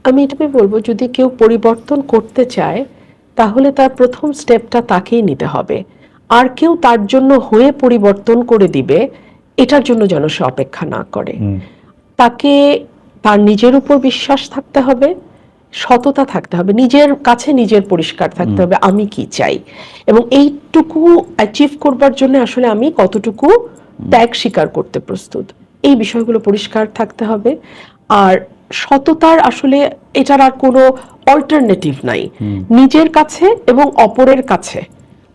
আমি এটাই বলবো, যদি কেউ পরিবর্তন করতে চায় তাহলে তার প্রথম স্টেপটা তাকেই নিতে হবে। আর কেউ তার জন্য হয়ে পরিবর্তন করে দিবে এটার জন্য যেন সে অপেক্ষা না করে। তাকে তার নিজের উপর বিশ্বাস থাকতে হবে, সততা থাকতে হবে, নিজের কাছে নিজের পরিষ্কার থাকতে হবে আমি কি চাই, এবং এইটুকু অ্যাচিভ করবার জন্য আসলে আমি কতটুকু ত্যাগ স্বীকার করতে প্রস্তুত, এই বিষয়গুলো পরিষ্কার থাকতে হবে। আর সততার আসলে এটার আর কোনো অল্টারনেটিভ নাই। নিজের কাছে এবং অপরের কাছে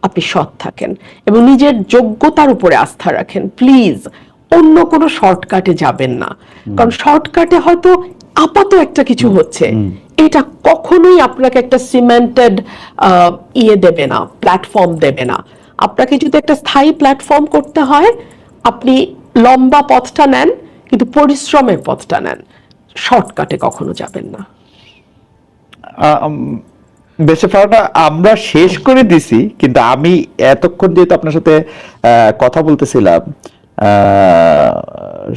আপনি সৎ থাকেন এবং নিজের যোগ্যতার উপরে আস্থা রাখেন। প্লিজ অন্য কোনো শর্টকাটে যাবেন না, কারণ শর্টকাটে হয়তো আপাতত একটা কিছু হচ্ছে, এটা কখনোই আপনাকে একটা সিমেন্টেড দেবে না, প্ল্যাটফর্ম দেবে না। আপনাকে যদি একটা স্থায়ী প্ল্যাটফর্ম করতে হয়, আপনি লম্বা পথটা নেন, কিন্তু পরিশ্রমের পথটা নেন, শর্টকাটে কখনো যাবেন না। বেঁচে পাওয়াটা আমরা শেষ করে দিছি, কিন্তু আমি এতক্ষণ যেহেতু আপনার সাথে কথা বলতেছিলাম,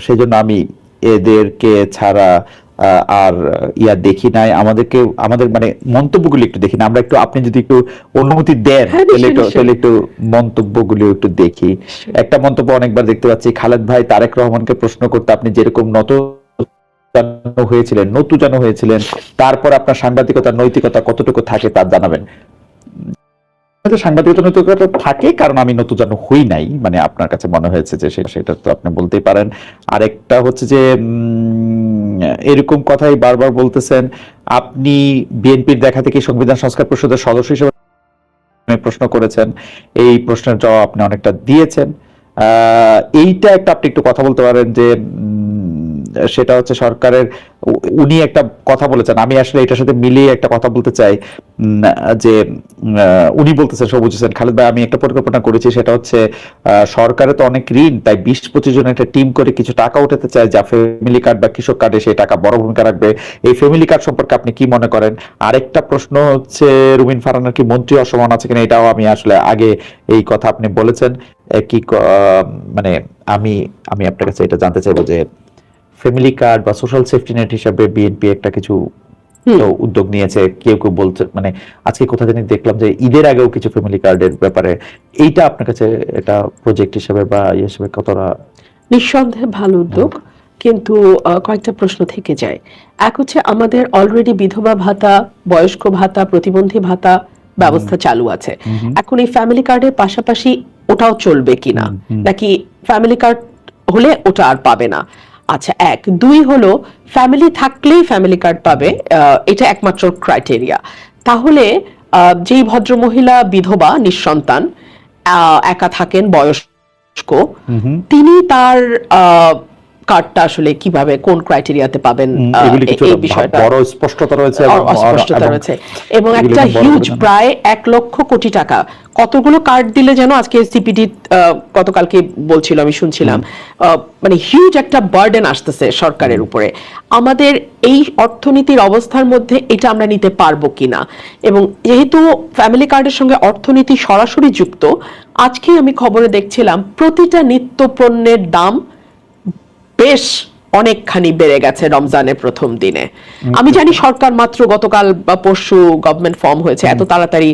সেই জন্য আমি এদেরকে ছাড়া আর দেখি নাই, আমাদের মানে মন্তব্যগুলি একটু দেখি না আমরা, একটু আপনি যদি একটু অনুমতি দেন তাহলে একটু মন্তব্যগুলি একটু দেখি। একটা মন্তব্য অনেকবার দেখতে পাচ্ছি, খালেদ ভাই তারেক রহমানকে প্রশ্ন করতে আপনি যেরকম নতুজানো হয়েছিলেন, তারপর আপনার সাংবাদিকতার নৈতিকতা কতটুকু থাকে তা জানাবেন। সাংবাদিকতা নৈতিকতা থাকে কারণ আমি নতুজানো হই নাই, মানে আপনার কাছে মনে হয়েছে যে সেটা তো আপনি বলতেই পারেন। আরেকটা হচ্ছে যে এরকম কথাই বারবার বলতেছেন, আপনি বিএনপির দেখা থেকে সংবিধান সংস্কার পরিষদের সদস্য হিসেবে প্রশ্ন করেছেন, এই প্রশ্নের জবাব আপনি অনেকটা দিয়েছেন। এইটা আপনি একটু কথা বলতে পারেন যে সেটা হচ্ছে সরকারের, উনি একটা কথা বলেছেন, আমি আসলে এটার সাথে মিলিয়ে একটা কথা বলতে চাই, যে উনি বলতেছেন, সবুজ হোসেন খালেদ ভাই, আমি একটা পরিকল্পনা করেছি, সেটা হচ্ছে সরকারে তো অনেক ঋণ, তাই 20-25 জন একটা টিম করে কিছু টাকা উঠাতে চায়, যা ফ্যামিলি কার্ড বা কৃষক কার্ডে সেই টাকা বড় ভূমিকা রাখবে। এই ফ্যামিলি কার্ড সম্পর্কে আপনি কি মনে করেন? আরেকটা প্রশ্ন হচ্ছে, রুমিন ফারহানার কি মন্ত্রী অসমান আছে কিনা, এটাও আমি আসলে আগে এই কথা আপনি বলেছেন কি, মানে আমি আপনার কাছে এটা জানতে চাইবো যে ফ্যামিলি কার্ড বা সোশ্যাল সেফটি নেট হিসাবে বিএনপি একটা কিছু উদ্যোগ নিয়েছে, কেউ কেউ বলছে, মানে আজকে কোথা থেকে দেখলাম যে ঈদের আগেও কিছু ফ্যামিলি কার্ডের ব্যাপারে, এইটা আপনার কাছে এটা প্রজেক্ট হিসেবে বা হিসেবে কতটা? নিঃসন্দেহে ভালো উদ্যোগ, কিন্তু কয়েকটা প্রশ্ন থেকে যায়। এক হচ্ছে, আমাদের অলরেডি বিধবা ভাতা, বয়স্ক ভাতা, প্রতিবন্ধী ভাতা ব্যবস্থা চালু আছে। এখন এই ফ্যামিলি কার্ডের পাশাপাশি ওটাও চলবে কিনা, নাকি ফ্যামিলি কার্ড হলে ওটা আর পাবে না? আচ্ছা, এক। দুই হলো, ফ্যামিলি থাকলেই ফ্যামিলি কার্ড পাবে, এটা একমাত্র ক্রাইটেরিয়া। তাহলে যেই ভদ্রমহিলা বিধবা, নিঃসন্তান, একা থাকেন, বয়স্ক, তিনি তার কার্ডটা আসলে কিভাবে, কোন ক্রাইটেরিয়াতে পাবেন, এই বিষয়টা বড় স্পষ্টতা রয়েছে, এবং একটা হিউজ, প্রায় 1 লক্ষ কোটি টাকা, কতগুলো কার্ড দিলে যেন আজকে সিপিডি গতকালকে বলছিল, আমি শুনছিলাম, মানে হিউজ একটা বার্ডেন আসতেছে সরকারের উপরে। আমাদের এই অর্থনীতির অবস্থার মধ্যে এটা আমরা নিতে পারবো কিনা, এবং যেহেতু ফ্যামিলি কার্ডের সঙ্গে অর্থনীতি সরাসরি যুক্ত, আজকে আমি খবরে দেখছিলাম প্রতিটা নিত্য পণ্যের দাম বেশ অনেকখানি বেড়ে গেছে রমজানের প্রথম দিনে। আমি জানি সরকার মাত্র গতকাল বা পরশু গভর্নমেন্ট ফর্ম হয়েছে, এত তাড়াতাড়ি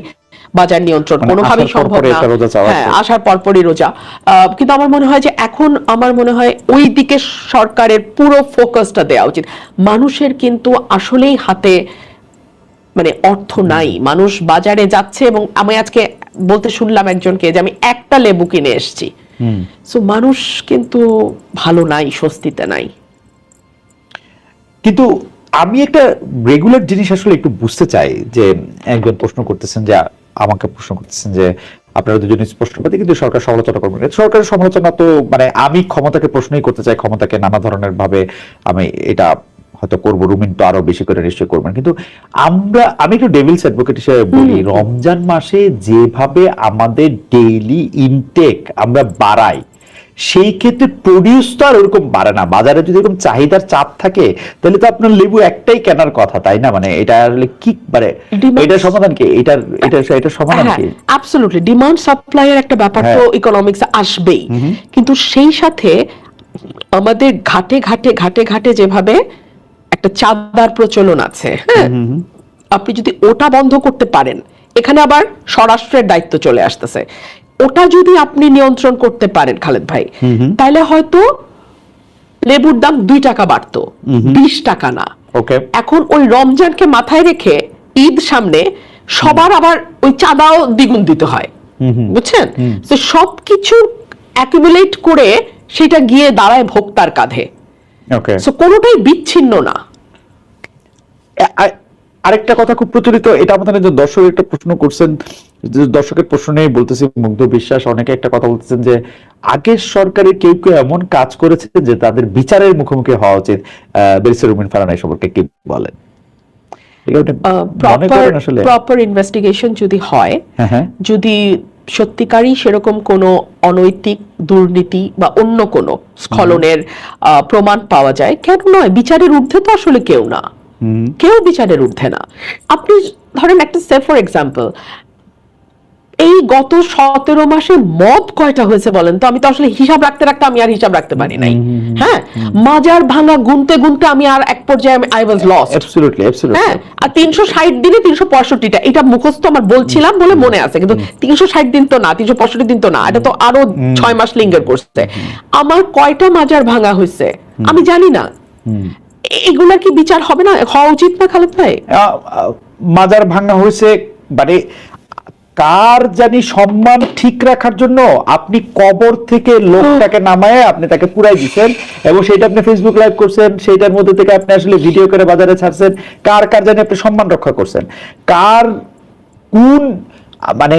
বাজার নিয়ন্ত্রণ কোনোভাবেই সম্ভব না, হ্যাঁ, আসার পরপরই রোজা। কিন্তু আমার মনে হয় যে এখন ওই দিকে সরকারের পুরো ফোকাসটা দেওয়া উচিত। মানুষের কিন্তু আসলেই হাতে মানে অর্থ নাই, মানুষ বাজারে যাচ্ছে, এবং আমি আজকে বলতে শুনলাম একজনকে যে আমি একটা লেবু কিনে এসেছি। সো মানুষ কিন্তু ভালো নাই, স্বস্তিতে নাই। কিন্তু আমি একটা রেগুলার জিনিস আসলে একটু বুঝতে চাই, যে একজন আমাকে প্রশ্ন করতেছেন যে আপনারা দুজন স্পষ্টবাদী, কিন্তু সরকার সমালোচনা করবেন। সরকারের সমালোচনা তো, মানে আমি ক্ষমতাকে প্রশ্নই করতে চাই, ক্ষমতাকে নানা ধরনের ভাবে আমি এটা হয়তো করবো, রুমিন তো আরো বেশি করে নিশ্চয়ই করবেন। কিন্তু আমি একটু ডেভিলস অ্যাডভোকেট হিসেবে বলি, রমজান মাসে যেভাবে আমাদের ডেইলি ইনটেক আমরা বাড়াই, সেই ক্ষেত্রে প্রডিউস তো আর ওরকম বাড়ে না। বাজারে যদি এরকম চাহিদার চাপ থাকে, তাহলে তো আপনার লেবু একটাই কেনার কথা, তাই না? মানে এটা আসলে কি, মানে এটার সমাধান কি? এটা সমাধান কি? অ্যাবসলিউটলি ডিমান্ড সাপ্লাই এর একটা ব্যাপার তো ইকোনমিক্স আসবেই, কিন্তু সেই সাথে আমাদের ঘাটে ঘাটে যেভাবে একটা চাঁদার প্রচলন আছে, হ্যাঁ, আপনি যদি ওটা বন্ধ করতে পারেন, এখানে আবার স্বরাষ্ট্রের দায়িত্ব চলে আসতেছে, ওটা যদি আপনি নিয়ন্ত্রণ করতে পারেন খালেদ ভাই, তাহলে হয়তো লেবুর দাম 2 টাকা বাড়তো, 20 টাকা না। এখন ওই রমজানকে মাথায় রেখে ঈদ সামনে সবার আবার ওই চাঁদাও দ্বিগুণ দিতে হয়, বুঝছেন? তো সবকিছু অ্যাকুমুলেট করে সেটা গিয়ে দাঁড়ায় ভোক্তার কাঁধে, কোনোটাই বিচ্ছিন্ন না। আরেকটা কথা খুব প্রচলিত, এটা আমাদের যে দর্শক একটা প্রশ্ন করছেন, দর্শকের প্রশ্ন নিয়ে বলতেছি, মুগ্ধ বিশ্বাস অনেকে একটা কথা বলতেছেন যে আগের সরকারে কেউ কেউ এমন কাজ করেছে যে তাদের বিচারের মুখোমুখি হওয়া উচিত। ব্যারিস্টার রুমিন ফারহানা এই সম্পর্কে কি বলেন? প্রপার ইনভেস্টিগেশন যদি হয়, যদি সত্যিকারই সেরকম কোনো অনৈতিক দুর্নীতি বা অন্য কোনো স্খলনের প্রমাণ পাওয়া যায়, কেন নয়? বিচারের ঊর্ধ্বে তো আসলে কেউ না, কেউ বিচারের ঊর্ধ্বে না। আপনি ধরেন একটা সে ফর এক্সাম্পল, এই গত 17 মাসে মদ কয়টা হয়েছে বলেন তো? আমি তো আসলে হিসাব রাখতে রাখতে আমি আর হিসাব রাখতে পারি নাই, হ্যাঁ, মাজার ভাঙা গুনতে গুনতে আমি আর এক পর্যায়ে I was lost. Absolutely, absolutely. হ্যাঁ, আর 360 দিনে 365টা, এটা মুখস্থ আমার বলছিলাম বলে মনে আছে, কিন্তু 360 দিন তো না, 365 দিন তো না, এটা তো আরো 6 মাস লিঙ্গার করছে। আমার কয়টা মাজার ভাঙা হয়েছে আমি জানি না, এগুলার কি বিচার হবে না, হওয়া উচিত না খালেদ ভাই? মাজার ভাঙা হয়েছে মানে কার জানি সম্মান ঠিক রাখার জন্য আপনি কবর থেকে লোকটাকে নামায় আপনি তাকে পুরাই দিচ্ছেন, এবং সেটা আপনি ফেসবুক লাইভ করছেন, সেইটার মধ্যে থেকে আপনি আসলে ভিডিও করে বাজারে ছাড়ছেন। কার কার জানি আপনি সম্মান রক্ষা করছেন, কার কোন মানে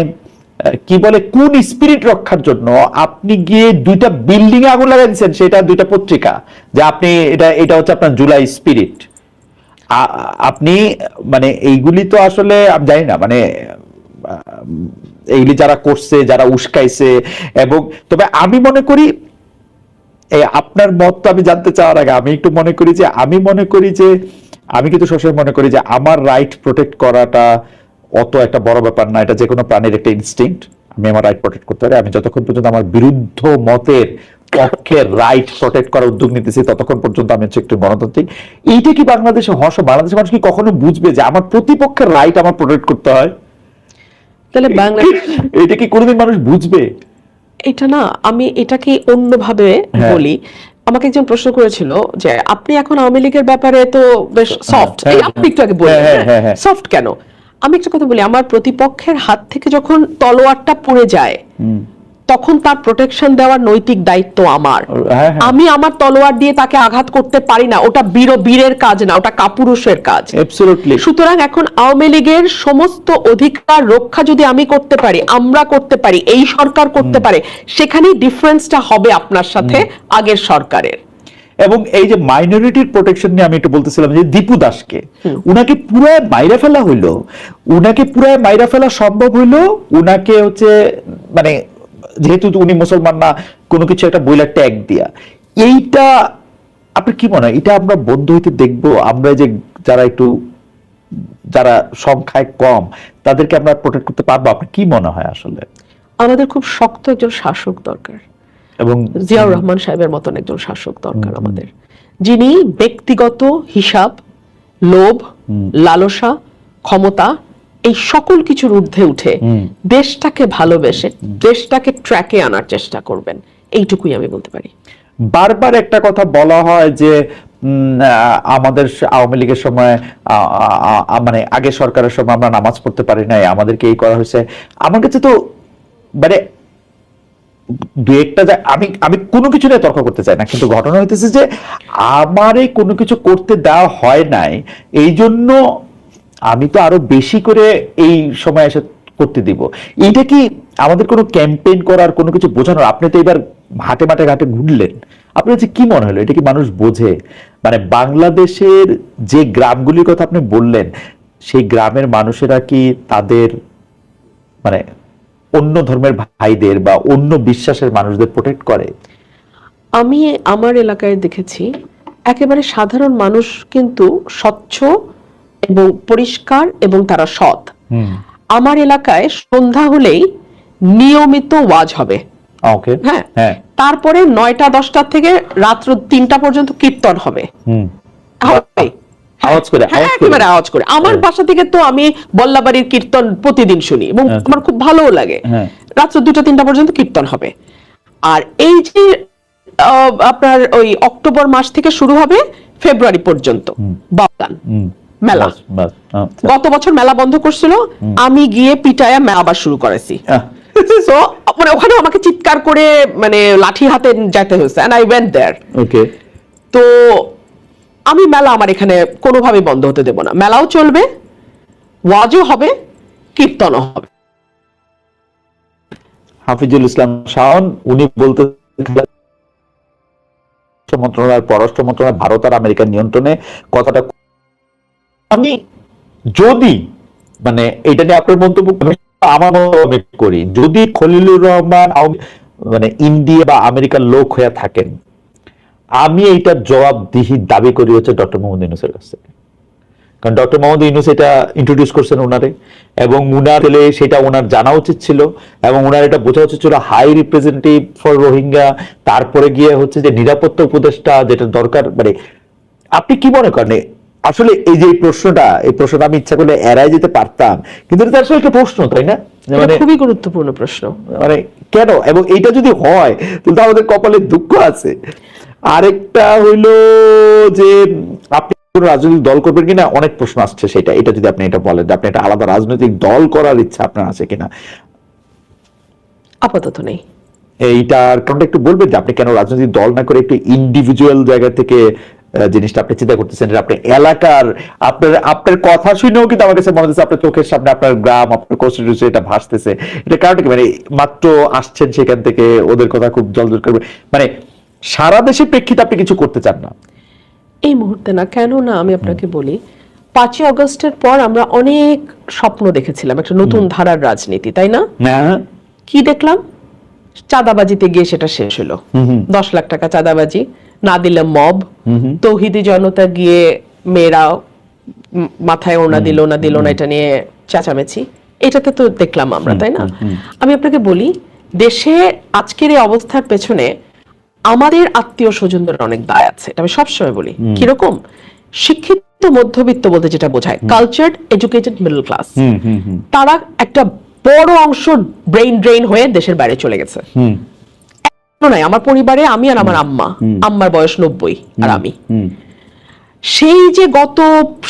কি বলে কোন স্পিরিট রক্ষার জন্য আপনি গিয়ে 2টা বিল্ডিং এ আগুন লাগাই দিচ্ছেন, সেটা 2টা পত্রিকা, যে আপনি এটা হচ্ছে আপনার জুলাই স্পিরিট। আপনি মানে এইগুলি তো আসলে আমি জানি না, মানে এইগুলি যারা করছে, যারা উস্কাইছে, এবং তবে আমি মনে করি আপনার মত তো আমি জানতে চাওয়ার আগে আমি একটু মনে করি যে আমি কিন্তু সবসময় মনে করি যে আমার রাইট প্রোটেক্ট করাটা অত একটা বড় ব্যাপার না, এটা যে কোনো প্রাণীর একটা ইনস্টিংক্ট। আমি আমার রাইট প্রোটেক্ট করতে পারি, আমি যতক্ষণ পর্যন্ত আমার বিরুদ্ধ মতের পক্ষের রাইট প্রোটেক্ট করার উদ্যোগ নিতেছি ততক্ষণ পর্যন্ত আমি হচ্ছে একটু গণতান্ত্রিক। এইটা কি বাংলাদেশে বাংলাদেশের মানুষ কি কখনো বুঝবে যে আমার প্রতিপক্ষের রাইট আমার প্রোটেক্ট করতে হয়? তাহলে বাংলাদেশ এটা কি কোনোদিন মানুষ বুঝবে? এটা না, আমি এটাকে অন্যভাবে বলি। আমাকে একজন প্রশ্ন করেছিল যে আপনি এখন আওয়ামী লীগের ব্যাপারে তো বেশ সফট, আপনি একটু আগে বললেন সফট কেন? আমি একটা কথা বলি, আমার প্রতিপক্ষের হাত থেকে যখন তলোয়ারটা পড়ে যায় তখন তার প্রোটেকশন দেওয়ার নৈতিক দায়িত্ব আমার। আমি আমার তলোয়ার দিয়ে তাকে আঘাত করতে পারি না, ওটা বীরের কাজ না, ওটা কাপুরুষের কাজ। সুতরাং এখন আওয়ামী লীগের সমস্ত অধিকার রক্ষা যদি আমি করতে পারি, আমরা করতে পারি, এই সরকার করতে পারে, সেখানেই ডিফারেন্সটা হবে আপনার সাথে আগের সরকারের। এবং এই যে মাইনরিটির প্রোটেকশন নিয়ে আমি একটু বলতেছিলাম যে দীপু দাসকে উনাকে পুরায় মাইরা ফেলা হইলো, উনাকে পুরায় মাইরা ফেলা সম্ভব হইলো, উনাকে হচ্ছে মানে যেহেতু উনি মুসলমান না কোনো কিছু একটা বইলা ট্যাগ দিয়া। এইটা আপনার কি মনে হয়, এটা আমরা বন্ধ হইতে দেখবো? আমরা যে যারা সংখ্যায় কম তাদেরকে আমরা প্রোটেক্ট করতে পারবো? আপনার কি মনে হয় আসলে? আমাদের খুব শক্ত একজন শাসক দরকার, এবং জিয়াউর রহমান সাহেবের মতন একজন শাসক দরকার আমাদের, যিনি ব্যক্তিগত হিসাব, লোভ, লালসা, ক্ষমতা এই সকল কিছুর ঊর্ধ্বে উঠে দেশটাকে ভালোবেসে দেশটাকে ট্র্যাকে আনার চেষ্টা করবেন। এইটুকুই আমি বলতে পারি। বারবার একটা কথা বলা হয় যে আমাদের আওয়ামী লীগের সময় মানে আগে সরকারের সময় আমরা নামাজ পড়তে পারি নাই, আমাদেরকে এই করা হয়েছে। আমার কাছে তো মানে দু একটা আমি কোনো কিছু নিয়ে তর্ক করতে চাই না, কিন্তু ঘটনা হইতেছে যে আমারে কোনো কিছু করতে দেওয়া হয় নাই, এই জন্য আমি তো আরো বেশি করে এই সময় এসে করতে দিব। এইটা কি আমাদের কোনো ক্যাম্পেইন করার কোনো কিছু বোঝানোর? আপনি তো এবার হাটে মাঠে ঘাটে ঘুরলেন, আপনার যে কি মনে হলো এটা কি মানুষ বোঝে? মানে বাংলাদেশের যে গ্রামগুলির কথা আপনি বললেন, সেই গ্রামের মানুষেরা কি তাদের মানে অন্য ধর্মের ভাইদের বা অন্য বিশ্বাসের মানুষদের প্রোটেক্ট করে? আমি আমার এলাকায় দেখেছি একেবারে সাধারণ মানুষ কিন্তু স্বচ্ছ এবং পরিষ্কার এবং তারা সৎ। আমার এলাকায় সন্ধ্যা হলেই নিয়মিত ওয়াজ হবে, হ্যাঁ, তারপরে 9টা 10টা থেকে রাত্র 3টা পর্যন্ত কীর্তন হবে। আওয়াজ করে একেবারে আওয়াজ করে। আমার বাসা থেকে তো আমি বল্লাবাড়ির কীর্তন প্রতিদিন শুনি এবং আমার খুব ভালোও লাগে। রাত্র 2টা-3টা পর্যন্ত কীর্তন হবে। আর এই যে আপনার ওই অক্টোবর মাস থেকে শুরু হবে ফেব্রুয়ারি পর্যন্ত বাউগান মেলা। গত বছর মেলা বন্ধ করছিল, আমি গিয়ে পিটায়া মেলা আবার শুরু করেছি। সো মানে ওখানে আমাকে চিৎকার করে মানে লাঠি হাতে যেতে হয়েছে, এন্ড আই ওয়েন্ট দেয়ার। ওকে, তো আমি মেলা আমার এখানে কোনোভাবে বন্ধ হতে দেব না। মেলাও চলবে, ওয়াজও হবে, কীর্তনও হবে। হাফিজুল ইসলাম শাওন উনি বলতে মন্ত্রণালয়, পররাষ্ট্র মন্ত্রণালয় ভারত আর আমেরিকার নিয়ন্ত্রণে কথাটা, আমি যদি মানে এটা নিয়ে আপনার মন্তব্য আমার মনে করি, যদি খলিলুর রহমান মানে ইন্ডিয়া বা আমেরিকার লোক হয়ে থাকেন, আমি এইটার জবাবদিহি দাবি করি হচ্ছে ডক্টর মোহাম্মদ ইউনূসের কাছে। কারণ ডক্টর মোহাম্মদ ইউনূস এটা ইন্ট্রোডিউস করছেন ওনারে, এবং উনার সেটা ওনার জানা উচিত ছিল, এবং ওনার এটা বোঝা উচিত ছিল হাই রিপ্রেজেন্টেটিভ ফর রোহিঙ্গা, তারপরে গিয়ে হচ্ছে যে নিরাপত্তা উপদেষ্টা যেটা দরকার। মানে আপনি কি মনে করেন আসলে এই যে প্রশ্নটা আমি ইচ্ছা করলে এড়াই যেতে পারতাম, কিন্তু এটা আসলে একটা প্রশ্ন, তাই না? মানে খুবই গুরুত্বপূর্ণ প্রশ্ন। মানে কেন, এবং এইটা যদি হয় তাহলে আমাদের কপালে দুঃখ আছে। আরেকটা হইলো যে আপনি রাজনৈতিক দল করবেন কিনা, অনেক প্রশ্ন আসছে সেটা। এটা যদি আপনি এটা বলেন, আপনি একটা আলাদা রাজনৈতিক দল করার ইচ্ছা আপনার আছে কিনা? আপাতত নেই। এইটার কারণটা একটু বলবেন যে আপনি কেন রাজনৈতিক দল না করে একটু ইন্ডিভিজুয়াল জায়গা থেকে জিনিসটা আপনি চিন্তা করতেছেন? আপনি এলাকার আপনার কথা শুনেও কিন্তু আমার কাছে মনে হচ্ছে আপনার চোখের সামনে আপনার গ্রাম, আপনার কনস্টিটিউশন এটা ভাসতেছে। এটা কারণটা কি, মানে মাত্র আসছেন সেখান থেকে, ওদের কথা খুব জলজল করবে, মানে সারা দেশের প্রেক্ষিতে আপনি কিছু করতে চান না এই মুহূর্তে? না, কেন না, আমি আপনাকে বলি, 5ই আগস্টের পর আমরা অনেক স্বপ্ন দেখেছিলাম একটা নতুন ধারার রাজনীতি, তাই না? কি দেখলাম? চাঁদাবাজিতে গিয়ে সেটা শেষ হলো। 10 লাখ টাকা চাঁদাবাজি, না দিলে মব, তৌহিদি জনতা গিয়ে মেয়েরা মাথায় ওড়না দিল না এটা নিয়ে চেঁচামেচি, এটাতে তো দেখলাম আমরা, তাই না? আমি আপনাকে বলি, দেশে আজকের এই অবস্থার পেছনে আমাদের আত্মীয় স্বজনদের অনেক দায় আছে। এটা আমি সবসময় বলি। কিরকম? শিক্ষিত মধ্যবিত্ত বলতে যেটা বোঝায় কালচার্ড এডুকেটেড মিডল ক্লাস, তারা একটা বড় অংশ ব্রেইন ড্রেইন হয়ে দেশের বাইরে চলে গেছে। নাই, আমার পরিবারে আমি আর আমার আম্মার বয়স 90 আর আমি, সেই যে গত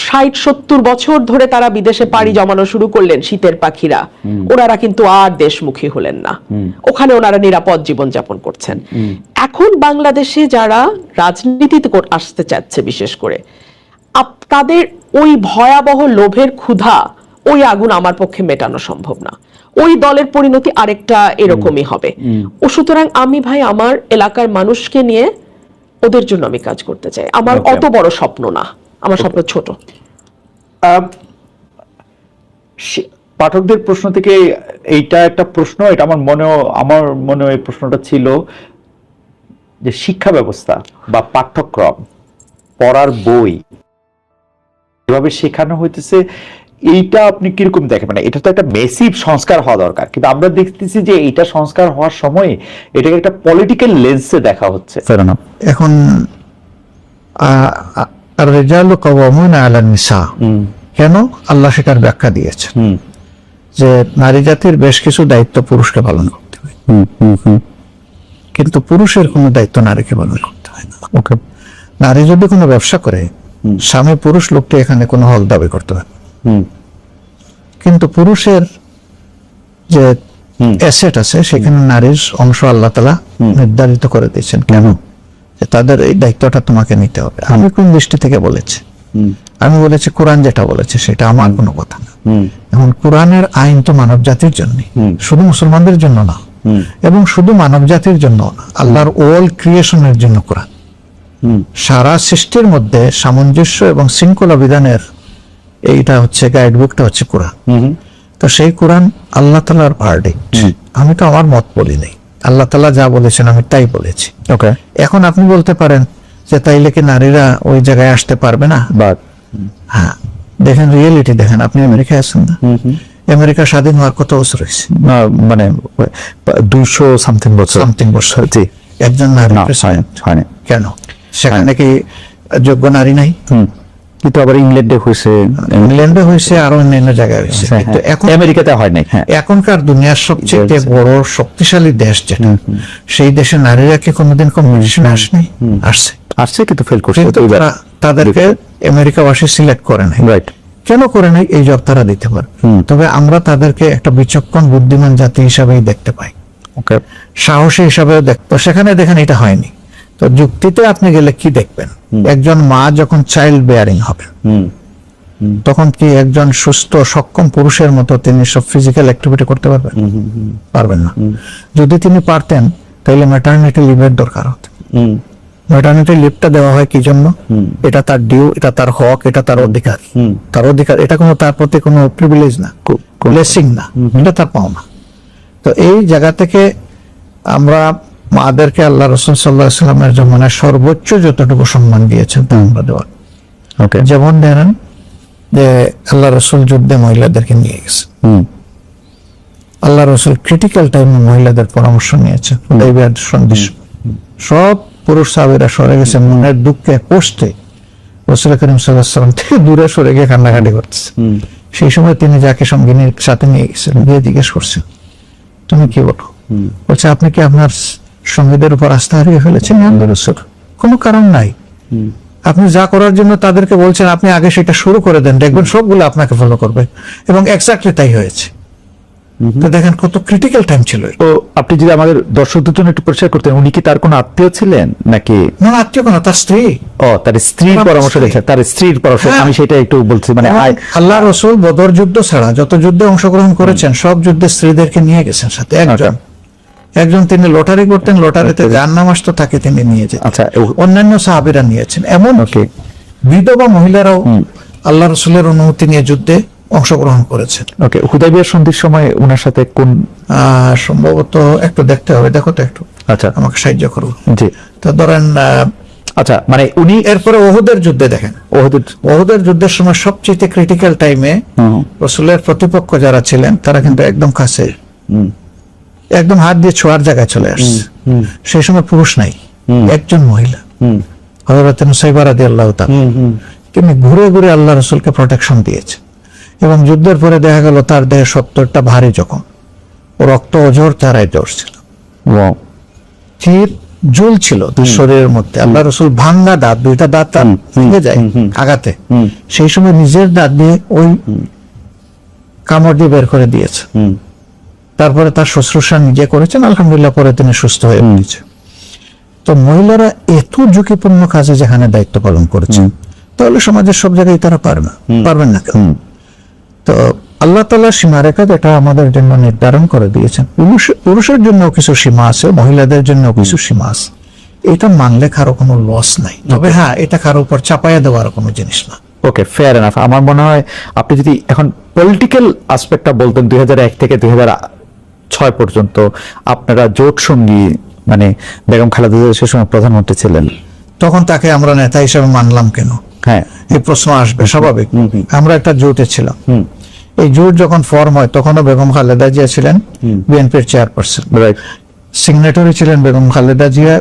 60-70 বছর ধরে তারা বিদেশে পাড়ি জমানো শুরু করলেন শীতের পাখিরা, ওনারা কিন্তু আর দেশমুখী হলেন না। ওখানে ওনারা নিরাপদ জীবন যাপন করছেন। এখন বাংলাদেশে যারা রাজনীতিতে আসতে চাচ্ছে, বিশেষ করে তাদের ওই ভয়াবহ লোভের ক্ষুধা, ওই আগুন আমার পক্ষে মেটানো সম্ভব না। ওই দলের পরিণতি আরেকটা এরকমই হবে। ও সুতরাং আমি ভাই আমার এলাকার মানুষকে নিয়ে ওদের জন্য আমি কাজ করতে চাই। আমার অত বড় স্বপ্ন না, আমার স্বপ্ন ছোট। পাঠকদের প্রশ্ন থেকে এইটা একটা প্রশ্ন, এটা আমার মনে এই প্রশ্নটা ছিল যে শিক্ষা ব্যবস্থা বা পাঠ্যক্রম, পড়ার বই এভাবে শেখানো হইতেছে, এইটা আপনি কিরকম দেখেন? মানে এটা তো একটা মেসিভ সংস্কার হওয়া দরকার, কিন্তু আমরা দেখতেছি যে এইটা সংস্কার হওয়ার সময় এটাকে একটা পলিটিক্যাল লেন্সে দেখা হচ্ছে। এখন আর-রিজালু কাওয়ামুনা আলান নিসা, কেন আল্লাহ সেটার ব্যাখ্যা দিয়েছেন যে নারী জাতির বেশ কিছু দায়িত্ব পুরুষকে পালন করতে হয়, কিন্তু পুরুষের কোনো দায়িত্ব নারীকে পালন করতে হয় না। ওকে, নারী যদি কোনো ব্যবসা করে, স্বামী পুরুষ লোকটি এখানে কোনো হক দাবি করতে হয়, কিন্তু পুরুষের যে অ্যাসেট আছে সেখানে নারীর অংশ আল্লাহ তাআলা নির্ধারিত করে দিয়েছেন। কেন? যে তাদের এই দায়িত্বটা তোমাকে নিতে হবে। আমি কোন দৃষ্টি থেকে বলেছি? আমি বলেছি কোরআন যেটা বলেছে সেটা, আমার কোনো কথা না। এখন কোরআনের আইন তো মানব জাতির জন্য, শুধু মুসলমানদের জন্য না, এবং শুধু মানব জাতির জন্য না, আল্লাহর ওয়াল ক্রিয়েশনের জন্য কোরআন। সারা সৃষ্টির মধ্যে সামঞ্জস্য এবং শৃঙ্খলা বিধানের এইটা হচ্ছে গাইডবুকটা হচ্ছে কোরআন। তো সেই কোরআন আল্লাহ তাআলার ভার্ডিক্ট, আমি তো আমার মত বলি নাই, আল্লাহ তাআলা যা বলেছেন আমি তাই বলেছি। ওকে, এখন আপনি বলতে পারেন যে তাইলে কি নারীরা ওই জায়গায় আসতে পারবে না? হ্যাঁ, দেখেন রিয়েলিটি দেখেন। আপনি আমেরিকায় আছেন না? আমেরিকা স্বাধীন হওয়ার কত বছর হয়েছে? মানে 200 সামথিং বছর। জি, একজন নারী প্রেসিডেন্ট হয়নি। কেন? সেখানে কি যোগ্য নারী নাই? কিন্তু আবার ইংল্যান্ডে হয়েছে, ইংল্যান্ডে হয়েছে, আরো অন্যান্য জায়গায় হয়েছে, কিন্তু এখন আমেরিকাতে হয় নাই। হ্যাঁ, এখনকার দুনিয়ার সবচেয়ে বড় শক্তিশালী দেশ যেটা, সেই দেশে নারীরা কি কোনোদিন কম্পিটিশনে আসেনি? আসছে, কিন্তু ফেল করছে। কিন্তু তাদেরকে আমেরিকাবাসী সিলেক্ট করে নাই। রাইট। কেন করে নাই? এই জব তারা দিতে পারে। তবে আমরা তাদেরকে একটা বিচক্ষণ বুদ্ধিমান জাতি হিসাবেই দেখতে পাই, ওকে, সাহসী হিসাবেও তো সেখানে দেখেন এটা হয়নি। তো যুক্তিতে আপনি গেলে কি দেখবেন? একজন মা যখন চাইল্ড বেয়ারিং হবে, তখন কি একজন সুস্থ সক্ষম পুরুষের মতো তিনি সব ফিজিক্যাল অ্যাক্টিভিটি করতে পারবেন? পারবেন না। যদি তিনি পারতেন তাহলে ম্যাটারনিটি লিভের দরকার হতো। ম্যাটারনিটি লিভটা দেওয়া হয় কি জন্য? এটা তার ডিউ, এটা তার হক, এটা তার অধিকার। তার অধিকার, এটা কোনো তার প্রতি কোনো প্রিভিলেজ না, ব্লেসিং না, এটা তার পাওনা। তো এই জায়গা থেকে আমরা মাদেরকে আল্লাহ রাসূল সাল্লাল্লাহু আলাইহি ওয়াসাল্লামের জমানায় সর্বোচ্চ যতটুকু সম্মান দিয়েছেন তা আমরা দেওয়া। যেমন ধরেন যে আল্লাহ রাসূল যুদ্ধে মহিলাদেরকে নিয়ে গেছে, আল্লাহ রাসূল ক্রিটিক্যাল টাইমে মহিলাদের পরামর্শ নিয়েছেন। হুদাইবিয়ার সন্ধি সব পুরুষ সাহাবীরা সরে গেছে, মনের দুঃখে কষ্টে রাসূল করিম সাল্লাল্লাহু আলাইহি ওয়াসাল্লাম থেকে দূরে সরে গিয়ে কান্নাকাটি করতেছে। সেই সময় তিনি যাকে সঙ্গিনীর সাথে নিয়ে গেছেন, গিয়ে জিজ্ঞেস করছেন, তুমি কি বলো? বলছে, আপনি কি আপনার সঙ্গীদের উপর আস্থা হারিয়ে ফেলেছেন? আল্লাহ রাসূল, কোনো কারণ নাই, আপনি যা করার জন্য তাদেরকে বলছেন আপনি আগে সেটা শুরু করে দেন, দেখবেন সবগুলো আপনাকে ফলো করবে। এবং এক্স্যাক্টলি তাই হয়েছে। তো দেখেন কত ক্রিটিক্যাল টাইম ছিল। তো আপনি যদি আমাদের দর্শকদের জন্য একটু পরিষ্কার করতেন, উনি কি তার কোনো আত্মীয় ছিলেন নাকি? না, আত্মীয় কোনো, তার স্ত্রী। ও, তার স্ত্রীর পরামর্শ দিয়েছেন, তার স্ত্রীর পরামর্শ। আমি সেটা একটু বলছি, মানে আল্লাহ রাসূল বদর যুদ্ধ ছাড়া যত যুদ্ধে অংশগ্রহণ করেছেন সব যুদ্ধে স্ত্রীদেরকে নিয়ে গেছেন সাথে। একজন তিনি লটারি করতেন, লটারিতে যার নাম আসতো তাকে তিনি নিয়ে যেতেন। আচ্ছা, অন্যান্য সাহাবীরা নিয়েছেন, এমন বিধবা মহিলারাও আল্লাহ রাসূলের অনুমতি নিয়ে যুদ্ধে অংশগ্রহণ করেছেন। ওকে, হুদাইবিয়ার সন্ধির সময় ওনার সাথে কোন, সম্ভবত একটু দেখতে হবে, দেখো তো একটু, আচ্ছা আমাকে সাহায্য করো। জি। তো ধরেন, আচ্ছা, মানে উনি এরপরে ওহুদের যুদ্ধে দেখেন, ওহুদের যুদ্ধের সময় সবচেয়ে ক্রিটিক্যাল টাইমে রাসূলের প্রতিপক্ষ যারা ছিলেন তারা কিন্তু একদম কাছে, একদম হাত দিয়ে ছোঁয়ার জায়গায় চলে আসছে। সেই সময় পুরুষ নাই, একজন মহিলা, হযরত নুসাইবা রাদিয়াল্লাহু তাআলা, তিনি ঘুরে ঘুরে আল্লাহ রাসূলকে প্রোটেকশন দিয়েছে। এবং যুদ্ধের পরে দেখা গেল তার দেহে 70টা ভারী জখম, রক্ত অঝর চারায় জ্বরছিল, জুল ছিল শরীরের মধ্যে। আল্লাহ রাসূল ভাঙ্গা দাঁত, দুইটা দাঁত তার ভেঙে যায় আঘাতে, সেই সময় নিজের দাঁত দিয়ে ওই কামড় দিয়ে বের করে দিয়েছে। তারপরে তার শুশ্রূষা নিজে করেছেন, আলহামদুলিল্লাহ পরে তিনি সুস্থ হয়ে উঠেছে। তো মহিলারা এত ঝুঁকিপূর্ণ কাজে যেখানে দায়িত্ব পালন করেছেন, তাহলে সমাজের সব জায়গায় তারা পারবেন না কেন? তো আল্লাহ তাআলা সীমারেখা এটা আমাদের জন্য নির্ধারণ করে দিয়েছেন। পুরুষের জন্য কিছু সীমা আছে, মহিলাদের জন্য কিছু সীমা আছে। এটা মানলে কারো কোনো লস নাই, তবে হ্যাঁ, এটা কারো উপর চাপাইয়া দেওয়ার কোনো জিনিস না। ওকে, ফেয়ার এনাফ। আমার মনে হয় আপনি যদি এখন পলিটিক্যাল আসপেক্টটা বলতেন, 2001 থেকে 2006 পর্যন্ত আপনারা জোট সঙ্গী, মানে বেগম খালেদা জিয়া সে সময় প্রধানমন্ত্রী ছিলেন, তখন তাকে আমরা নেতা হিসেবে মানলাম কেন? হ্যাঁ, এই প্রশ্ন আসবে স্বাভাবিক। আমরা একটা জোটে ছিলাম, এই জোট যখন ফর্ম হয় তখনও বেগম খালেদা জিয়া ছিলেন বিএনপির চেয়ারপারসন, সিগনেটরি ছিলেন বেগম খালেদা জিয়া,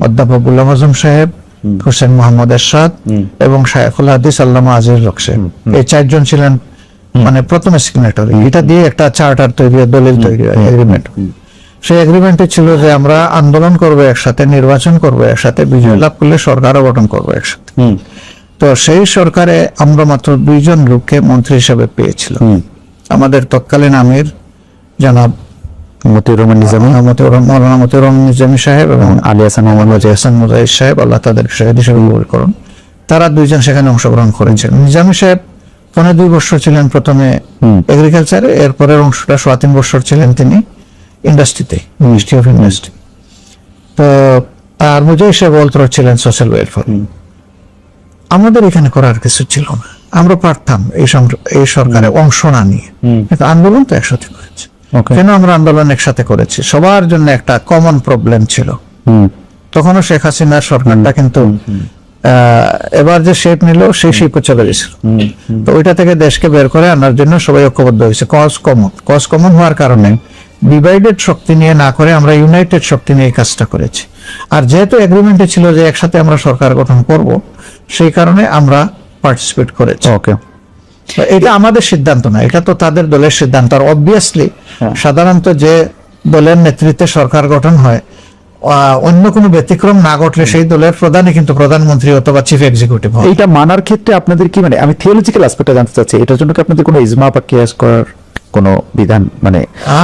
অধ্যাপক গোলাম আজম সাহেব, হোসেন মোহাম্মদ এরশাদ এবং শায়খুল হাদিস আল্লামা আজিজুল হক সাহেব। এই চারজন ছিলেন মানে প্রথমে সিগনেটরি। এটা দিয়ে একটা চার্টার তৈরি হয়, দলিল তৈরি হয়, এগ্রিমেন্ট। সেই এগ্রিমেন্টে ছিল যে আমরা আন্দোলন করবো একসাথে, নির্বাচন করবো একসাথে, বিজয় লাভ করলে সরকারও গঠন করবো একসাথে। তো সেই সরকারে আমরা মাত্র 2 জন লোককে মন্ত্রী হিসেবে পেয়েছিলাম। আমাদের তৎকালীন আমির জনাব মতিউর রহমান নিজামী, মৌলানা মতিউর রহমান নিজামী সাহেব এবং আলী হাসান মুজাহিদ সাহেব, আল্লাহ তাদের শহীদ হিসেবে কবুল করুন। তারা 2 জন সেখানে অংশগ্রহণ করেছিলেন। নিজামী সাহেব 2 বছর ছিলেন প্রথমে এগ্রিকালচারে, এরপরের অংশটা 3 বছর ছিলেন তিনি ইন্ডাস্ট্রিতে, মিনিস্ট্রি অফ ইন্ডাস্ট্রি। তো আর মুজাহিদ সাহেব ছিলেন সোশ্যাল ওয়েলফেয়ার। আমাদের এখানে করার কিছু ছিল না, আমরা পারতাম এই সরকারে অংশ না নিয়ে, কিন্তু আন্দোলন তো একসাথে করেছে। কেন আমরা আন্দোলন একসাথে করেছি? সবার জন্য একটা কমন প্রবলেম ছিল। তখনও শেখ হাসিনার সরকারটা কিন্তু এবার যে শেপ নিল সেই শেপে চলে গেছিল। তো ওইটা থেকে দেশকে বের করে আনার জন্য সবাই ঐক্যবদ্ধ হয়েছে। কজ কমন হওয়ার কারণে ডিভাইডেড শক্তি নিয়ে না করে আমরা ইউনাইটেড শক্তি নিয়ে এই কাজটা করেছি। আর যেহেতু এগ্রিমেন্টে ছিল যে একসাথে আমরা সরকার গঠন করব, সেই কারণে আমরা পার্টিসিপেট করেছে। ওকে, এটা আমাদের সিদ্ধান্ত না, এটা তো তাদের দলের সিদ্ধান্ত। আর অবভিয়াসলি সাধারণত যে দলের নেতৃত্বে সরকার গঠন হয়, অন্য কোনো ব্যতিক্রম না ঘটলে সেই দলের প্রধানই কিন্তু প্রধানমন্ত্রী অথবা চিফ এক্সিকিউটিভ হয়। এইটা মানার ক্ষেত্রে আপনাদের কি, মানে আমি থিওলজিক্যাল অ্যাসপেক্টটা জানতে চাচ্ছি, এটার জন্য কি আপনাদের কোনো ইজমা বা কিয়াস করার কোনো বিধান, মানে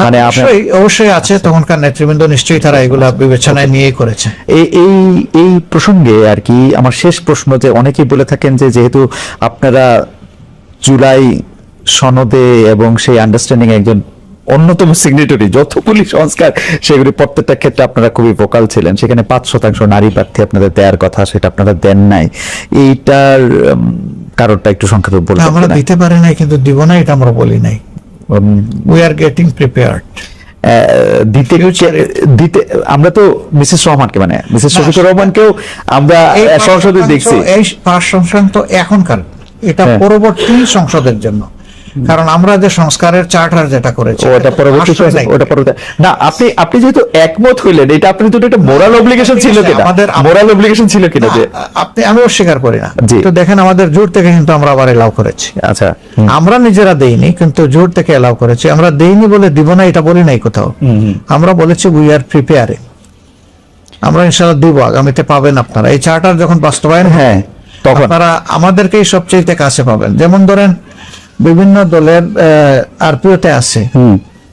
মানে আপনার অবশ্যই আছে, তখনকার নেতৃবৃন্দ নিশ্চয়ই তারা এগুলা বিবেচনায় নিয়েই করেছে। এই এই এই প্রসঙ্গে আর কি আমার শেষ প্রশ্ন, যে অনেকেই বলে থাকেন যে যেহেতু আপনারা জুলাই সনদে এবং সেই আন্ডারস্ট্যান্ডিং একজন অন্যতম সিগনেটরি, যতগুলি সংস্কার সেগুলি প্রত্যেকটা ক্ষেত্রে আপনারা খুবই ভোকাল ছিলেন, সেখানে 5% নারী প্রার্থী আপনাদের দেওয়ার কথা, সেটা আপনারা দেন নাই, এইটার কারণটা একটু সংক্ষেপে বলবেন? আমরা দিতে পারি নাই, কিন্তু দিব না এটা আমরা বলি নাই। We are getting prepared. দিতে আমরা তো মিসেস রহমানকে, মানে মিসেস শফিকুর রহমানকেও আমরা সংসদে দেখছি। এই 5% তো এখনকার, এটা পরবর্তী সংসদের জন্য, কারণ আমরা যে সংস্কারের চার্টার যেটা করেছি ওটা পরবর্তী না। আপনি যেহেতু একমত হইলেন, এটা আপনার জন্য একটা মোরাল অব্লিগেশন ছিল কিনা? মোরাল অব্লিগেশন ছিল কিনা যে আমি অস্বীকার করি না। তো দেখেন আমাদের জোট থেকে কিন্তু আমরা আবার এলাও করেছি। আচ্ছা, আমরা নিজেরা দেইনি, কিন্তু জোট থেকে এলাও করেছি। আমরা দেইনি বলে দিব না এটা বলি নাই কোথাও, আমরা বলেছি উই আর প্রিপেয়ারিং, আমরা ইনশাআল্লাহ দিব, আগামীতে পাবেন আপনারা। এই চার্টার যখন বাস্তবায়ন হয় তখন আপনারা আমাদেরকেই সবচেয়ে কাছে পাবেন। যেমন ধরেন বিভিন্ন দলের আরপিওতে আছে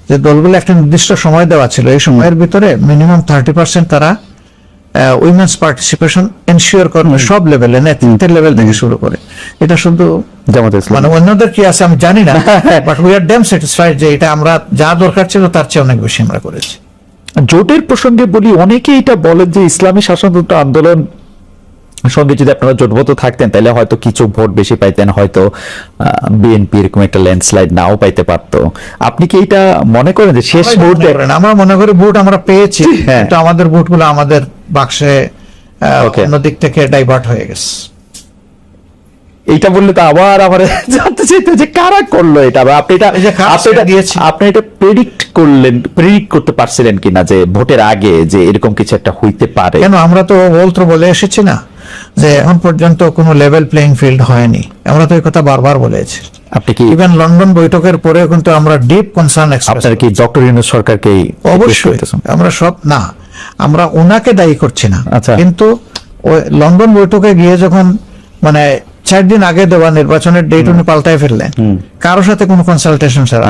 যে দলগুলো একটা নির্দিষ্ট সময় দেওয়া ছিল, এই সময়ের ভিতরে মিনিমাম 30% তারা উইমেন্স পার্টিসিপেশন এনশিওর করবে সব লেভেলে, নেতৃত্বের লেভেল থেকে শুরু করে। এটা শুধু মানে অন্যদের কি আছে আমি জানি না, but we are damn satisfied যে এটা আমরা যা দরকার ছিল তার চেয়ে অনেক বেশি আমরা করেছি। জোটের প্রসঙ্গে বলি, অনেকে এটা বলেন যে ইসলামী শাসনতন্ত্র আন্দোলন সঙ্গে যদি আপনারা জোটবদ্ধ থাকতেন তাহলে হয়তো কিছু ভোট বেশি পাইতেন, হয়তো বিএনপি এরকম একটা ল্যান্ডস্লাইড নাও পাইতে পারতো। আপনি কি এটা মনে করেন যে শেষ মুহূর্তে? আমরা মনে করি ভোট আমরা পেয়েছি, কিন্তু আমাদের ভোটগুলো আমাদের বাক্সে অন্যদিক থেকে ডাইভার্ট হয়ে গেছে। এইটা বললে তো আবার জানতে চাইতে যে কারা করলো এটা, আপনি এটা প্রেডিক্ট করতে পারছিলেন কিনা যে ভোটের আগে যে এরকম কিছু একটা হইতে পারে? কেন, আমরা তো বলে এসেছি না যে এখন পর্যন্ত কোনো লেভেল প্লেইং ফিল্ড হয়নি, আমরা তো এই কথা বারবার বলেছি। আপনি কি ইভেন লন্ডন বৈঠকের পরে কিন্তু আমরা ডিপ কনসার্ন এক্সপ্রেস। আপনারা কি ডক্টর ইউনূস সরকারকে? অবশ্যই আমরা সব না, আমরা ওনাকে দায়ী করছি না, কিন্তু ওই লন্ডন বৈঠকে গিয়ে যখন মানে 4 দিন আগে দেওয়া নির্বাচনের ডেট উনি পাল্টায় ফেললেন, কারোর সাথে কোনো কনসালটেশন ছাড়া,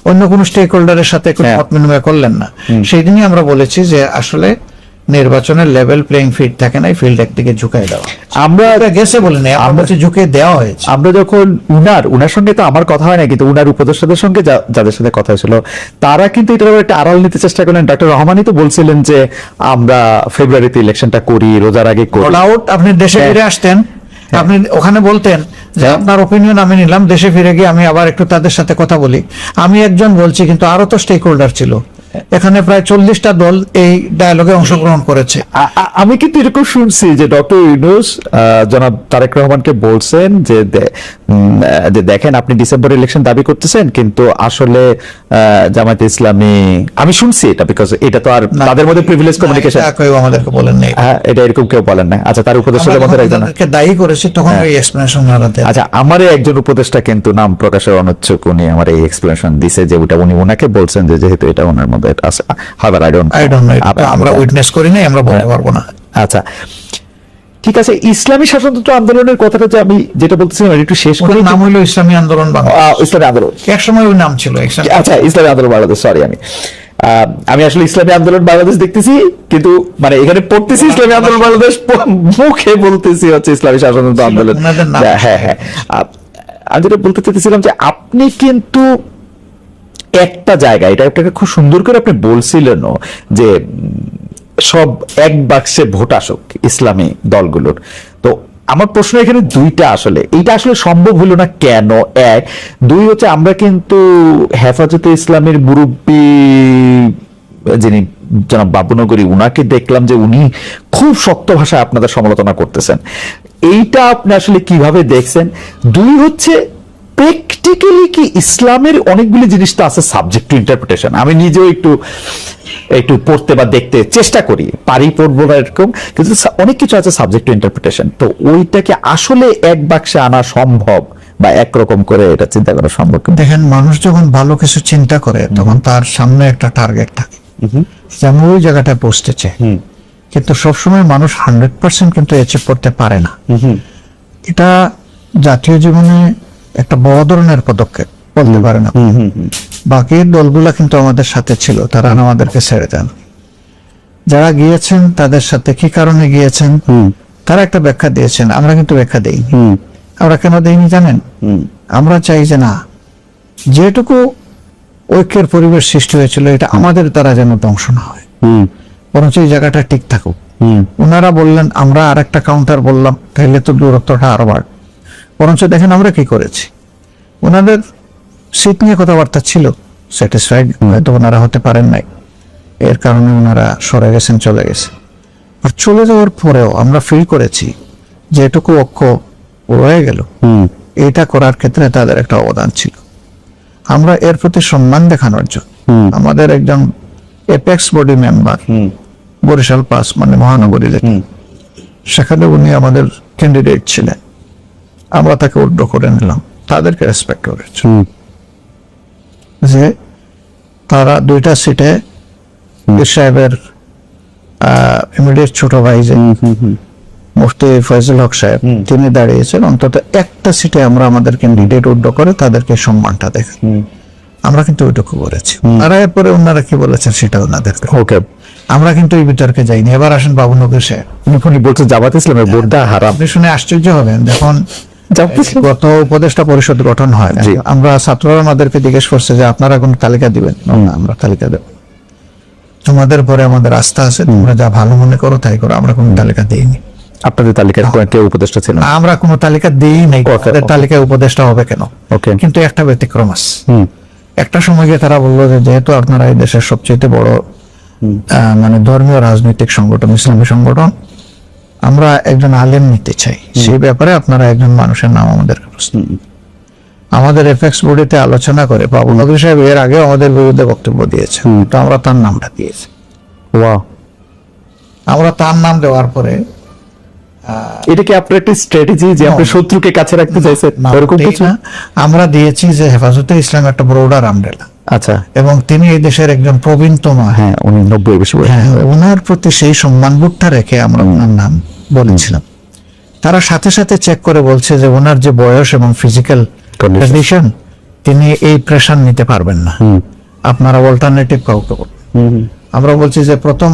অন্য কোনো স্টেক হোল্ডারের সাথে কোনো মত বিনিময় করলেন না। সেই দিনই আমরা বলেছি যে আসলে নির্বাচনের লেভেল প্লেইং ফিল্ড থাকে না, ফিল্ড একদিকে ঝুঁকাই দেওয়া। আমরা গেছে বলে নেই, আমরা ঝুঁকে দেওয়া হয়েছে। আমরা যখন উনার সঙ্গে তো আমার কথা হয় না, কিন্তু উনার উপদেষ্টাদের সঙ্গে যাদের সাথে কথা হয়েছিল তারা কিন্তু এটার একটা আড়াল নিতে চেষ্টা করলেন। ডক্টর রহমানই তো বলছিলেন যে আমরা ফেব্রুয়ারিতে ইলেকশনটা করি, রোজার আগে করি। আপনি দেশে ফিরে আসতেন, আপনি ওখানে বলতেন যে আপনার ওপিনিয়ন আমি নিলাম, দেশে ফিরে গিয়ে আমি আবার একটু তাদের সাথে কথা বলি। আমি একজন বলছি, কিন্তু আরো তো স্টেক হোল্ডার ছিল, এখানে প্রায় 40টা দল এই ডায়ালগে অংশগ্রহণ করেছে। আমি কিন্তু এরকম শুনছি যে ডক্টর ইউনূস জনাব তারেক রহমানকে বলছেন যে দেখেন আপনি ডিসেম্বর ইলেকশন দাবি করতেছেন, কিন্তু আসলে জামায়াতে ইসলামী, আমি শুনছি এটা, বিকজ এটা তো আর তাদের মধ্যে প্রিভিলেজ কমিউনিকেশন, কেউ আমাদেরকে বলেন নাই। হ্যাঁ, এটা এরকম কেউ বলেন না। আচ্ছা, তার উপদেষ্টাদের মধ্যে একজনকে দায়ী করেছে, তখন এই এক্সপ্লেনেশন আলাদা। আচ্ছা, আমারই একজন উপদেষ্টা কিন্তু নাম প্রকাশের অনিচ্ছুক, উনি আমার এই এক্সপ্লেনেশন দিছে যে ওটা উনি ওনাকে বলছেন যে যেহেতু এটা ওনার মধ্যে আছে। However, I don't know. আমরা উইটনেস করি নাই, আমরা বলতে পারবো না। আচ্ছা, ঠিক আছে। ইসলামী শাসনতন্ত্র আন্দোলনের কথাটা যে আমি যেটা বলতেছিলাম একটু শেষ করে, নাম হলো ইসলামী আন্দোলন বাংলাদেশ। ইসলামী আন্দোলন এক সময় ওই নাম ছিল। আচ্ছা, ইসলামী আন্দোলন বাংলাদেশ, সরি, আমি আসলে ইসলামী আন্দোলন বাংলাদেশ দেখতেছি, কিন্তু মানে এখানে পড়তেছি ইসলামী আন্দোলন বাংলাদেশ, মুখে বলতেছি হচ্ছে ইসলামী শাসনতন্ত্র আন্দোলন। হ্যাঁ, আমি যেটা বলতে চাইতেছিলাম যে আপনি কিন্তু একটা জায়গায় এটা আপনাকে খুব সুন্দর করে আপনি বলছিলেন যে সব এক বাক্সে ভোট আসুক ইসলামী দলগুলোর। তো আমার প্রশ্ন এখানে দুইটা, আসলে এইটা আসলে সম্ভব হলো না কেন? এক, দুই হচ্ছে আমরা কিন্তু হেফাজতে ইসলামের মুরব্বী যিনি জনাব বাবুনগরী, উনাকে দেখলাম যে উনি খুব শক্ত ভাষায় আপনাদের সমালোচনা করতেছেন। এইটা আপনি আসলে কিভাবে দেখছেন? দুই হচ্ছে প্র্যাকটিক্যালি কি ইসলামের অনেকগুলি জিনিস তো আছে সাবজেক্ট টু ইন্টারপ্রিটেশন, আমি নিজেও একটু একটু পড়তে বা দেখতে চেষ্টা করি, পারি পড়বো না এরকম, কিন্তু অনেক কিছু আছে সাবজেক্ট টু ইন্টারপ্রিটেশন। তো ওইটাকে আসলে এক বাক্সে আনা সম্ভব বা একরকম করে এটা চিন্তা করা সম্ভব? দেখেন, মানুষ যখন ভালো কিছু চিন্তা করে তখন তার সামনে একটা টার্গেট থাকে, যেমন ওই জায়গাটায় পৌঁছতেছে, কিন্তু সবসময় মানুষ 100% কিন্তু অ্যাচিভ করতে পারে না। এটা জাতীয় জীবনে একটা বড় ধরনের পদক্ষেপ বলতে পারে না। বাকি দলগুলা কিন্তু আমাদের সাথে ছিল, তারা আমাদেরকে ছেড়ে দেন। যারা গিয়েছেন তাদের সাথে কি কারণে গিয়েছেন তারা একটা ব্যাখ্যা দিয়েছেন, আমরা কিন্তু ব্যাখ্যা দেইনি। আমরা কেন দেইনি জানেন? আমরা চাই যে না, যেটুকু ঐক্যের পরিবেশ সৃষ্টি হয়েছিল এটা আমাদের দ্বারা যেন ধ্বংস না হয়, বরঞ্চ এই জায়গাটা ঠিক থাকুক। ওনারা বললেন, আমরা আর একটা কাউন্টার বললাম, তাহলে তো দূরত্বটা আরো বাড়বে। বরঞ্চ দেখেন আমরা কি করেছি, ওনাদের সিট নিয়ে কথাবার্তা ছিল, স্যাটিসফাইড হয়তো ওনারা হতে পারেন নাই, এর কারণে ওনারা সরে গেছেন, চলে গেছে। আর চলে যাওয়ার পরেও আমরা ফিল করেছি যে এটুকু ঐক্য রয়ে গেল, এটা করার ক্ষেত্রে তাদের একটা অবদান ছিল। আমরা এর প্রতি সম্মান দেখানোর জন্য আমাদের একজন এপেক্স বডি মেম্বার বরিশাল পাস মানে মহানগরী, সেখানে উনি আমাদের ক্যান্ডিডেট ছিলেন, আমরা তাকে উড্ড করে নিলাম, তাদেরকে রেসপেক্ট করেছি যে তারা দুইটা সিটে পীর সাহেবের ইমিডিয়েট ছোট ভাই যে মুফতি ফয়জুল হক সাহেব তিনি দাঁড়িয়েছেন, অন্তত একটা সিটে আমরা আমাদের ক্যান্ডিডেট উড্ড করে তাদেরকে সম্মানটা দেখাই। আমরা কিন্তু ওইটুকু করেছি। আর এরপরে ওনারা কি বলেছেন সেটা ওনাদেরকে, ওকে, আমরা কিন্তু এই বিতর্কে যাইনি। এবার আসেন বাবু নগর সাহেব, উনি বলছেন জামাত ইসলামের ভোট দেওয়া হারাম। আপনি শুনে আশ্চর্য হবেন, যখন গত উপদেষ্টা পরিষদ গঠন হয়, আমরা ছাত্ররা আমাদেরকে জিজ্ঞেস করছে যে আপনারা কোন তালিকা দিবেন? আমরা তালিকা দেব, তোমাদের পরে আমাদের আস্থা আছে, তোমরা যা ভালো মনে করো তাই করো, আমরা কোন তালিকা দিইনি। আপনাদের তালিকায় কেউ উপদেষ্টা ছিল? আমরা কোনো তালিকা দিই নাই, তালিকায় উপদেষ্টা হবে কেন? কিন্তু একটা ব্যতিক্রম আছে। একটা সময় গিয়ে তারা বললো যে যেহেতু আপনারা এই দেশের সবচেয়ে বড় মানে ধর্মীয় রাজনৈতিক সংগঠন, ইসলামী সংগঠন, আমরা একজন আলেম নিতে চাই, সেই ব্যাপারে আপনারা একজন মানুষের নাম আমাদের আমাদের এফএক্স বডিতে আলোচনা করে বাবু নগরী সাহেব এর আগে আমাদের বিরুদ্ধে বক্তব্য দিয়েছে, তো আমরা তার নামটা দিয়েছি। আমরা তার নাম দেওয়ার পরে এটা কি আপনার একটা স্ট্র্যাটেজি যে আপনি শত্রুকে কাছে রাখতে চাইছেন? এরকম কিছু আমরা দিয়েছি যে হেফাজতে ইসলাম একটা ব্রডার আমব্রেলা। আচ্ছা, এবং তিনি এই দেশের একজন প্রবীণতম, হ্যাঁ উনি 90 বেশি, হ্যাঁ, ওনার প্রতি সেই সম্মানবোধটা রেখে আমরা ওনার নাম বলেছিলাম। তারা সাথে সাথে চেক করে বলছে যে ওনার যে বয়স এবং ফিজিক্যাল কন্ডিশন, তিনি এই প্রেশার নিতে পারবেন না, আপনারা অল্টারনেটিভ কাউকে বলুন। আমরা বলছি যে প্রথম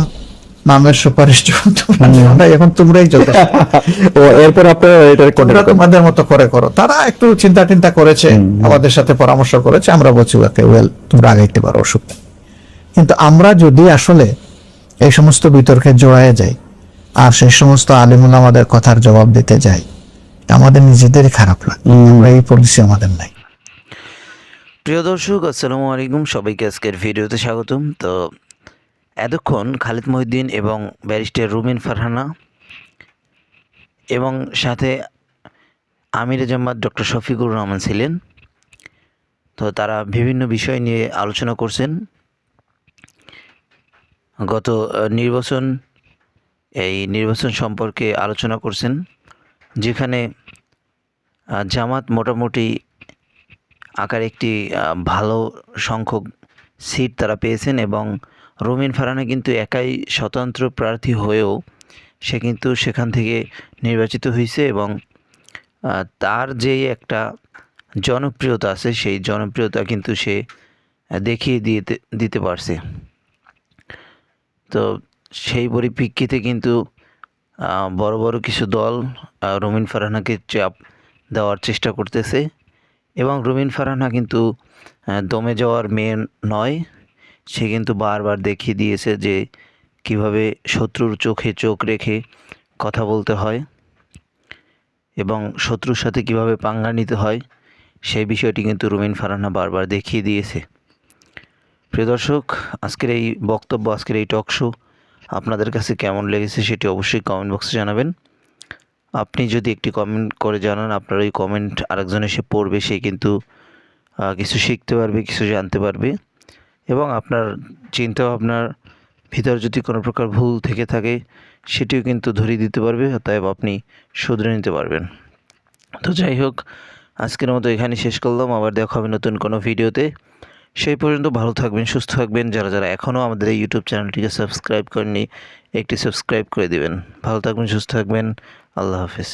নামের সুপারিশ এখন তোমরাই চলতে, এরপর আপনারা তোমাদের মতো করে করো। তারা একটু চিন্তা টিন্তা করেছে, আমাদের সাথে পরামর্শ করেছে, আমরা বলছি ওকে ওয়েল তোমরা আগাইতে পারো, অসুবিধা। কিন্তু আমরা যদি আসলে এই সমস্ত বিতর্কে জড়ায় যাই আর সেই সমস্ত আলিমুল আমাদের কথার জবাব দিতে যাই, আমাদের নিজেদেরই খারাপ লাগে। এই পলিসি আমাদের নাই। প্রিয় দর্শক, আসসালামু আলাইকুম, সবাইকে আজকের ভিডিওতে স্বাগতম। তো এতক্ষণ খালিদ মহিউদ্দিন এবং ব্যারিস্টার রুমিন ফারহানা এবং সাথে আমিরে জামাত ডক্টর শফিকুর রহমান ছিলেন। তো তারা বিভিন্ন বিষয় নিয়ে আলোচনা করছেন। গত নির্বাচন সম্পর্কে আলোচনা করছেন, যেখানে জামাত মোটামুটি আকার একটি ভালো সংখ্যক সিট তারা পেয়েছেন এবং রুমিন ফারহানা কিন্তু একাই স্বতন্ত্র প্রার্থী হয়েও সে কিন্তু সেখান থেকে নির্বাচিত হয়েছে এবং তার যে একটা জনপ্রিয়তা আছে সেই জনপ্রিয়তা কিন্তু সে দেখিয়ে দিতে পারছে। তো সেই পরিপ্রেক্ষিতে কিন্তু বড় বড় কিছু দল রুমিন ফারহানাকে চাপ দেওয়ার চেষ্টা করতেছে এবং রুমিন ফারহানা কিন্তু দমে যাওয়ার মেয়ে নয়, সে কিন্তু বারবার দেখিয়ে দিয়েছে যে কিভাবে শত্রুর চোখে চোখ রেখে কথা বলতে হয় এবং শত্রুর সাথে কিভাবে পাঙ্গা নিতে হয়, সেই বিষয়টি কিন্তু রুমিন ফারহানা বারবার দেখিয়ে দিয়েছে। প্রিয় দর্শক, আজকের এই বক্তব্য, আজকের এই টক শো আপনাদের কাছে কেমন লেগেছে সেটি অবশ্যই কমেন্ট বক্সে জানাবেন। আপনি যদি একটি কমেন্ট করে জানান, আপনার ওই কমেন্ট আরেকজন এসে পড়বে, সে কিন্তু কিছু শিখতে পারবে, কিছু জানতে পারবে এবং আপনার চিন্তা ভাবনার ভিতর যদি কোনো প্রকার ভুল থেকে থাকে সেটিও কিন্তু ধরিয়ে দিতে পারবে, অতএব আপনি শুধরে নিতে পারবেন। তো যাই হোক, আজকের মতো এখানে শেষ করলাম, আবার দেখা হবে নতুন কোনো ভিডিওতে। সেই পর্যন্ত ভালো থাকবেন, সুস্থ থাকবেন। যারা যারা এখনও আমাদের এই ইউটিউব চ্যানেলটিকে সাবস্ক্রাইব করেননি, একটি সাবস্ক্রাইব করে দিবেন। ভালো থাকবেন, সুস্থ থাকবেন। আল্লাহ হাফেজ।